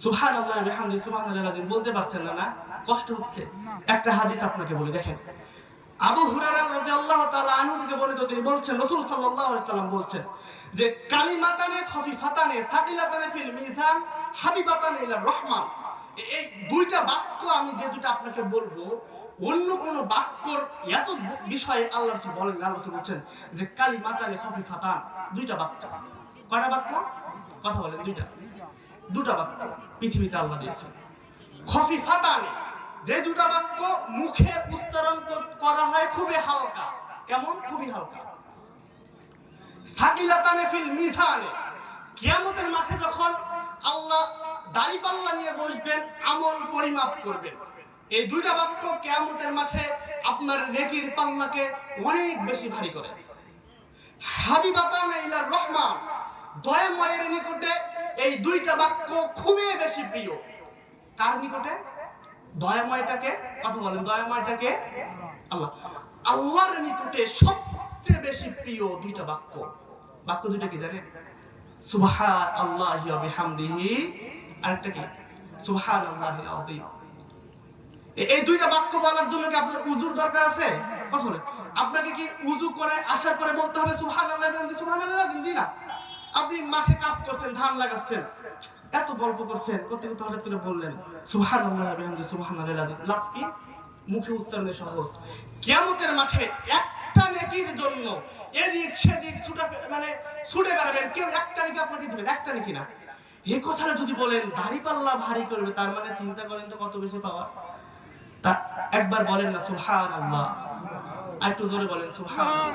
সুবহানাল্লাহি ওয়া বিহামদিহি সুবহানাল্লাহিল আযীম বলতে পারছেন না? কষ্ট হচ্ছে। একটা হাদিস আপনাকে বলি, দেখেন। আবু হুরায়রা রাদিয়াল্লাহু তাআলা আনহু থেকে বর্ণিত, তিনি বলছেন রাসূল সাল্লাল্লাহু আলাইহি সাল্লাম বলছেন যে কালিমাতানে খফিফাতানে সাকিলাতানে ফিল মিজান হাবিবাতানে ইলা রহমান। এই দুইটা বাক্য আমি যে দুটো আপনাকে বলবো, অন্য কোন বাক্যর এত বিষয়ে আল্লাহ রাসূল বলেন না। আল্লাহ রাসূল বলেন যে কালিমাতানে খফিফাতান, দুইটা বাক্য। কয়টা বাক্য? কথা বলেন। দুটা বাক্য পৃথিবীতে আল্লাহ দিয়েছেন। খফিফাতানে, যে দুটা বাক্য মুখে উচ্চারণ করা হয় খুবই হালকা। কেমন? খুবই হালকা। সাকিলাতানে ফিল মিজানে, কিয়ামতের মাঠে যখন আল্লাহ দাড়িপাল্লা নিয়ে বসবেন, আমল পরিমাপ করবেন, এই দুইটা বাক্য কিয়ামতের মাঠে আপনার নেকির পাল্লাকে অনেক বেশি ভারী করে। হাবিবাতানে ইলা রহমান, দয়াময়ের নিকটে এই দুইটা বাক্য খুবই বেশি প্রিয়। কার নিকটে? দয়াময়টাকে। কথা বলেন, দয়াময়টাকে? আল্লাহ। আল্লাহর নিকটে সবচেয়ে বেশি প্রিয় দুইটা বাক্য। বাক্য দুইটা কি জানেন? সুবহানাল্লাহি ওয়া বিহামদিহি, আরেকটা কি? সুবহানাল্লাহিল আযীম। এই দুইটা বাক্য বলার জন্য কি আপনার উযুর দরকার আছে? কথা বলেন। আপনাকে কি উযু করে আসার পরে বলতে হবে সুবহানাল্লাহি ওয়া বিহামদিহি সুবহানাল্লাহিল আযীম? জি না। আপনি মাঠে কাজ করছেন, ধান লাগাচ্ছেন, এত গল্প করছেন, করতে করতে হঠাৎ করে বললেন সুবহানাল্লাহি ওয়া বিহামদিহি সুবহানাল্লাহিল আযীম। লাভ কি? মুখে উচ্চারণে সহজ। কিয়ামতের মাঠে একটা নেকির জন্য এদিক সেদিক ছুটে বেড়াবেন, কেউ একটা নেকি আপনাকে দিবেন, একটা নেকি না। এই কথাটা যদি বলেন দাড়িপাল্লা ভারী করবে, তার মানে চিন্তা করেন তো কত বেশি পাওয়ার। তা একবার বলেন না সুবহানাল্লাহ, আর একটু জোরে বলেন সুবহানাল্লাহ।